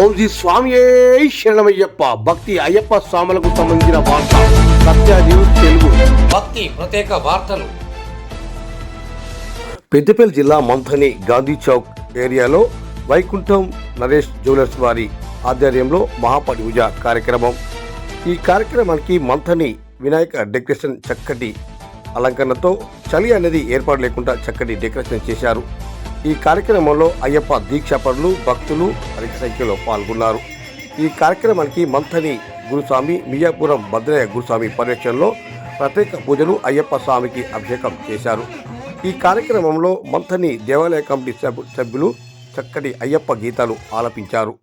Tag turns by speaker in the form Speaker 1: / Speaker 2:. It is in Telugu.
Speaker 1: ఓం శ్రీ స్వామియే శరణమయ్యప్ప. భక్తి అయ్యప్ప స్వాములకు సంబంధించిన వార్త సత్య న్యూస్ తెలుగు.
Speaker 2: భక్తి ప్రత్యేక వార్తలు.
Speaker 1: పెద్దపల్లి జిల్లా మంథని గాంధీ చౌక్ ఏరియాలో వైకుంఠం నరేష్ జ్యువెలర్స్ వారి ఆధ్వర్యంలో మహాపడి పూజ కార్యక్రమం. ఈ కార్యక్రమానికి మంథని వినాయక డెకరేషన్ చక్కటి అలంకరణతో చలి అనేది ఏర్పాటు లేకుండా చక్కటి డెకరేషన్ చేశారు. ఈ కార్యక్రమంలో అయ్యప్ప దీక్షాపరులు భక్తులు అధిక సంఖ్యలో పాల్గొన్నారు. ఈ కార్యక్రమానికి మంథని గురుస్వామి మియాపురం భద్రయ్య గురుస్వామి పర్యవేక్షణలో ప్రత్యేక పూజలు అయ్యప్ప స్వామికి అభిషేకం చేశారు. ఈ కార్యక్రమంలో మంథని దేవాలయ కమిటీ సభ్యులు చక్కటి అయ్యప్ప గీతాలు ఆలపించారు.